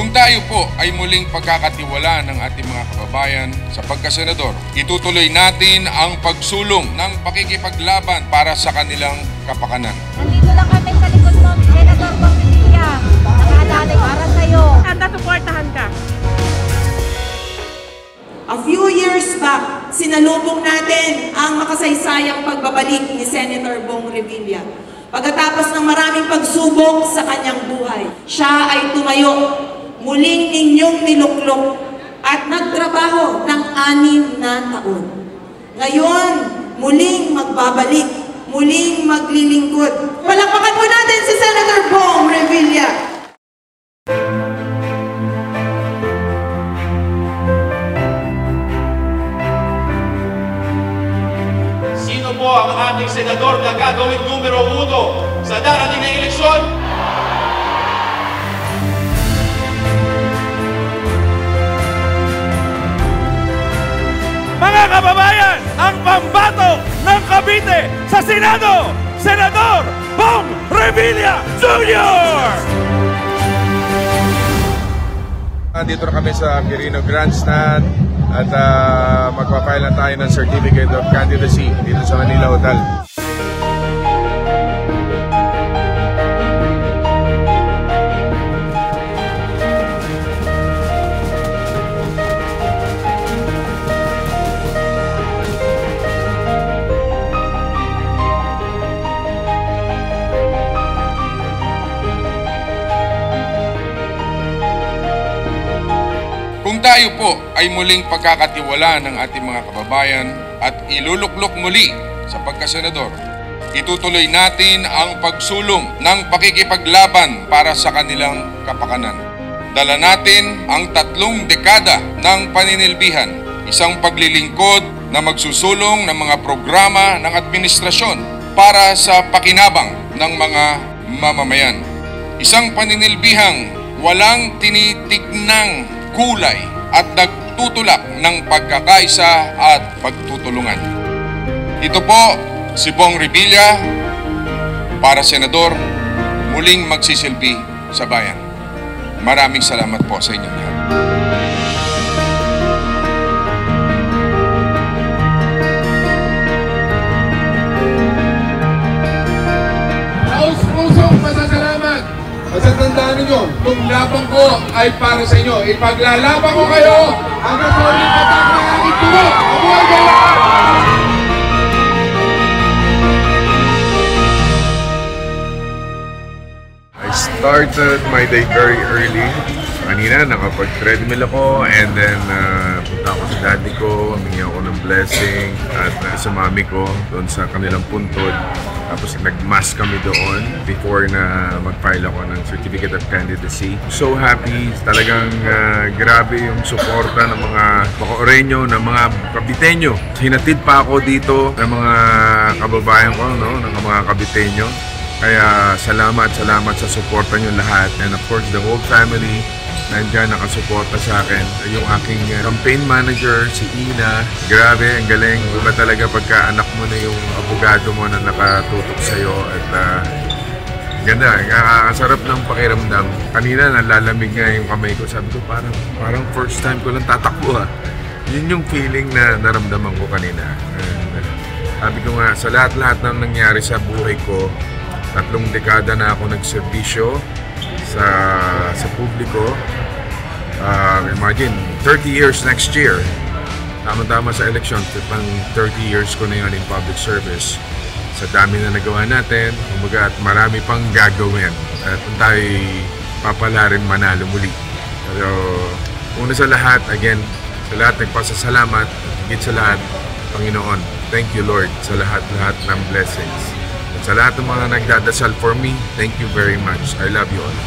Kung tayo po ay muling pagkakatiwalaan ng ating mga kababayan sa pagkasenador, itutuloy natin ang pagsulong ng pakikipaglaban para sa kanilang kapakanan. Nandito lang kami sa likod mo, Senator Bong Revilla. Nakalalay para sa'yo. Handa suportahan ka. A few years back, sinalubong natin ang makasaysayang pagbabalik ni Senator Bong Revilla. Pagkatapos ng maraming pagsubok sa kanyang buhay, siya ay tumayo, muling ninyong niluklok at nagtrabaho ng 6 na taon. Ngayon, muling magbabalik, muling maglilingkod. Palakpakan po natin si Senator Bong Revilla. Sino po ang ating senador na gagawin numero 1 sa darating na eleksyon? Mga kababayan, ang pambato ng Cavite sa Senado, Senador Bong Revilla Jr. Dito na kami sa Quirino Grandstand at magpapile na tayo ng Certificate of Candidacy dito sa Manila Hotel. Kung tayo po ay muling pagkakatiwalaan ng ating mga kababayan at iluluklok muli sa pagkasenador, itutuloy natin ang pagsulong ng pakikipaglaban para sa kanilang kapakanan. Dala natin ang 3 dekada ng paninilbihan, isang paglilingkod na magsusulong ng mga programa ng administrasyon para sa pakinabang ng mga mamamayan. Isang paninilbihang walang tinitignang kulay at nagtutulak ng pagkakaisa at pagtutulungan. Ito po si Bong Revilla para senador, muling magsisilbi sa bayan. Maraming salamat po sa inyong lahat. Taos-pusong pasasalamat. Basta tandaan ninyo, kung laban ko ay para sa inyo, ipaglalaban ko kayo hanggang sa ulit patak ng aking tubo. Mabuhay kayo! I started my day very early. Kanina, nakapag-treadmill ako and then punta ako sa daddy ko, humingi ako ng blessing at sa mami ko doon sa kanilang puntod. Tapos nag-mass kami doon before na mag-file ako ng Certificate of Candidacy. So happy, talagang grabe yung suporta ng mga Bacoreño, ng mga Caviteño. Hinatid pa ako dito ng mga kababayan ko, no? Ng mga Caviteño. Kaya salamat sa suporta nyo lahat. And of course, the whole family nandyan nakasuporta sa akin. Yung aking campaign manager, si Ina. Grabe, ang galing. Iba talaga pagka anak mo na yung abogado mo na nakatutok sa'yo. At ganda, nakakasarap ng pakiramdam. Kanina nalalamig nga yung kamay ko. Sabi ko parang first time ko lang tatakbo. Yun yung feeling na naramdaman ko kanina. And, sabi ko nga, sa lahat-lahat na nangyari sa buhay ko, 3 dekada na ako nagserbisyo sa publiko. Imagine, 30 years next year. Tama-tama sa election, pang 30 years ko na yun in public service. Sa dami na nagawa natin, kumbaga at marami pang gagawin. At kung tayo'y papalarin manalo muli. Pero una sa lahat, again, sa lahat nagpasasalamat, higit sa lahat, Panginoon. Thank you, Lord, sa lahat-lahat ng blessings. At sa lahat ng mga nagdadasal for me, thank you very much. I love you all.